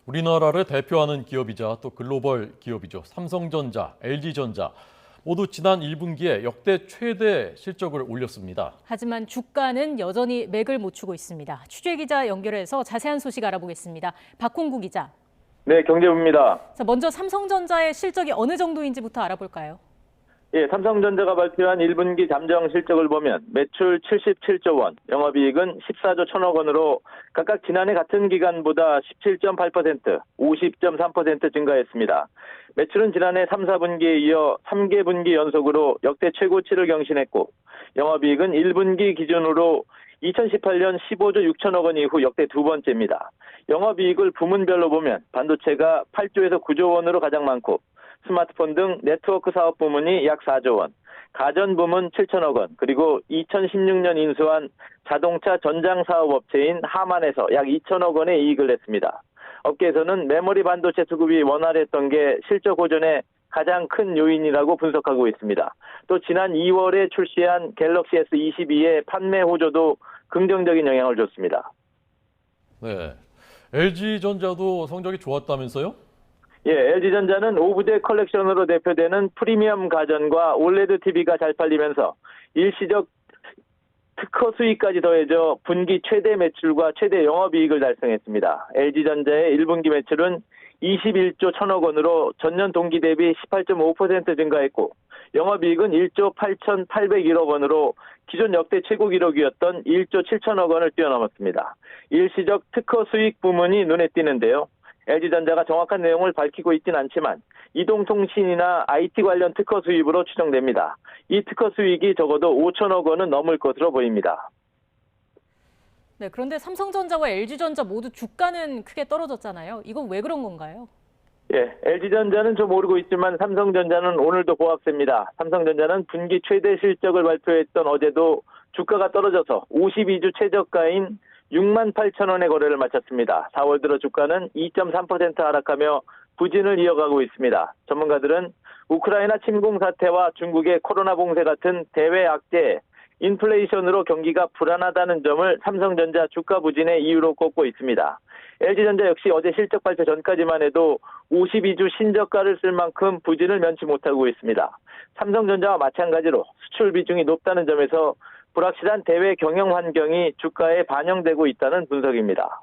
우리나라를 대표하는 기업이자 또 글로벌 기업이죠. 삼성전자, LG전자 모두 지난 1분기에 역대 최대 실적을 올렸습니다. 하지만 주가는 여전히 맥을 못 추고 있습니다. 취재기자 연결해서 자세한 소식 알아보겠습니다. 박홍구 기자. 네, 경제부입니다. 자, 먼저 삼성전자의 실적이 어느 정도인지부터 알아볼까요? 예, 삼성전자가 발표한 1분기 잠정 실적을 보면 매출 77조 원, 영업이익은 14조 1천억 원으로 각각 지난해 같은 기간보다 17.8%, 50.3% 증가했습니다. 매출은 지난해 3, 4분기에 이어 3개 분기 연속으로 역대 최고치를 경신했고, 영업이익은 1분기 기준으로 2018년 15조 6천억 원 이후 역대 두 번째입니다. 영업이익을 부문별로 보면 반도체가 8조에서 9조 원으로 가장 많고, 스마트폰 등 네트워크 사업 부문이 약 4조 원, 가전 부문 7천억 원, 그리고 2016년 인수한 자동차 전장 사업 업체인 하만에서 약 2천억 원의 이익을 냈습니다. 업계에서는 메모리 반도체 수급이 원활했던 게 실적 호전의 가장 큰 요인이라고 분석하고 있습니다. 또 지난 2월에 출시한 갤럭시 S22의 판매 호조도 긍정적인 영향을 줬습니다. 네, LG전자도 성적이 좋았다면서요? 예, LG전자는 5부제 컬렉션으로 대표되는 프리미엄 가전과 올레드 TV가 잘 팔리면서 일시적 특허 수익까지 더해져 분기 최대 매출과 최대 영업이익을 달성했습니다. LG전자의 1분기 매출은 21조 1천억 원으로 전년 동기 대비 18.5% 증가했고, 영업이익은 1조 8,801억 원으로 기존 역대 최고 기록이었던 1조 7천억 원을 뛰어넘었습니다. 일시적 특허 수익 부문이 눈에 띄는데요. LG전자가 정확한 내용을 밝히고 있진 않지만 이동통신이나 IT 관련 특허 수입으로 추정됩니다. 이 특허 수익이 적어도 5천억 원은 넘을 것으로 보입니다. 네, 그런데 삼성전자와 LG전자 모두 주가는 크게 떨어졌잖아요. 이건 왜 그런 건가요? 예, LG전자는 좀 오르고 있지만 삼성전자는 오늘도 보합세입니다. 삼성전자는 분기 최대 실적을 발표했던 어제도 주가가 떨어져서 52주 최저가인 6만 8천 원의 거래를 마쳤습니다. 4월 들어 주가는 2.3% 하락하며 부진을 이어가고 있습니다. 전문가들은 우크라이나 침공 사태와 중국의 코로나 봉쇄 같은 대외 악재, 인플레이션으로 경기가 불안하다는 점을 삼성전자 주가 부진의 이유로 꼽고 있습니다. LG전자 역시 어제 실적 발표 전까지만 해도 52주 신저가를 쓸 만큼 부진을 면치 못하고 있습니다. 삼성전자와 마찬가지로 수출 비중이 높다는 점에서 불확실한 대외 경영 환경이 주가에 반영되고 있다는 분석입니다.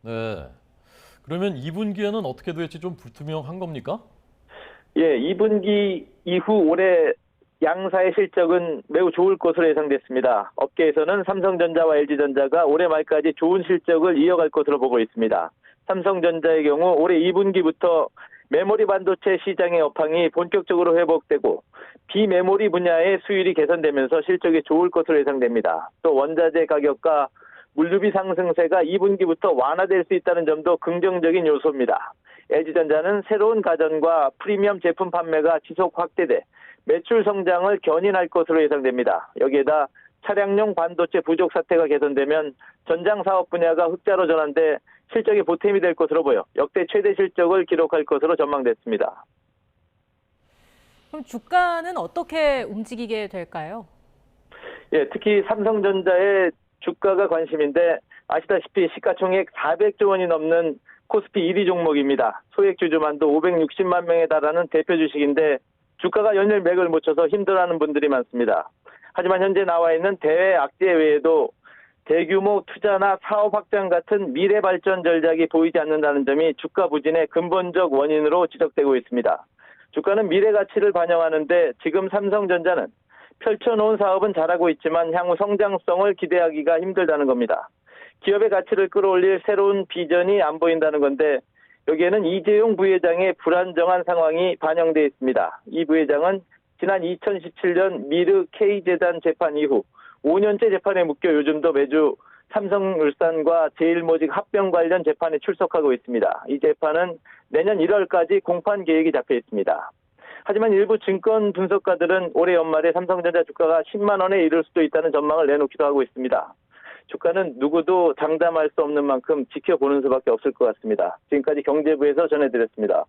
네, 그러면 2분기에는 어떻게 될지 좀 불투명한 겁니까? 예, 2분기 이후 올해 양사의 실적은 매우 좋을 것으로 예상됐습니다. 업계에서는 삼성전자와 LG전자가 올해 말까지 좋은 실적을 이어갈 것으로 보고 있습니다. 삼성전자의 경우 올해 2분기부터 메모리 반도체 시장의 업황이 본격적으로 회복되고 비메모리 분야의 수율이 개선되면서 실적이 좋을 것으로 예상됩니다. 또 원자재 가격과 물류비 상승세가 2분기부터 완화될 수 있다는 점도 긍정적인 요소입니다. LG전자는 새로운 가전과 프리미엄 제품 판매가 지속 확대돼 매출 성장을 견인할 것으로 예상됩니다. 여기에다 차량용 반도체 부족 사태가 개선되면 전장 사업 분야가 흑자로 전환돼 실적이 보탬이 될 것으로 보여 역대 최대 실적을 기록할 것으로 전망됐습니다. 그럼 주가는 어떻게 움직이게 될까요? 예, 특히 삼성전자의 주가가 관심인데 아시다시피 시가총액 400조 원이 넘는 코스피 1위 종목입니다. 소액 주주만도 560만 명에 달하는 대표 주식인데 주가가 연일 맥을 못 쳐서 힘들어하는 분들이 많습니다. 하지만 현재 나와 있는 대외 악재 외에도 대규모 투자나 사업 확장 같은 미래 발전 전략이 보이지 않는다는 점이 주가 부진의 근본적 원인으로 지적되고 있습니다. 주가는 미래 가치를 반영하는데 지금 삼성전자는 펼쳐놓은 사업은 잘하고 있지만 향후 성장성을 기대하기가 힘들다는 겁니다. 기업의 가치를 끌어올릴 새로운 비전이 안 보인다는 건데 여기에는 이재용 부회장의 불안정한 상황이 반영되어 있습니다. 이 부회장은 지난 2017년 미르 K재단 재판 이후 5년째 재판에 묶여 요즘도 매주 삼성물산과 제일모직 합병 관련 재판에 출석하고 있습니다. 이 재판은 내년 1월까지 공판 계획이 잡혀 있습니다. 하지만 일부 증권 분석가들은 올해 연말에 삼성전자 주가가 10만 원에 이를 수도 있다는 전망을 내놓기도 하고 있습니다. 주가는 누구도 장담할 수 없는 만큼 지켜보는 수밖에 없을 것 같습니다. 지금까지 경제부에서 전해드렸습니다.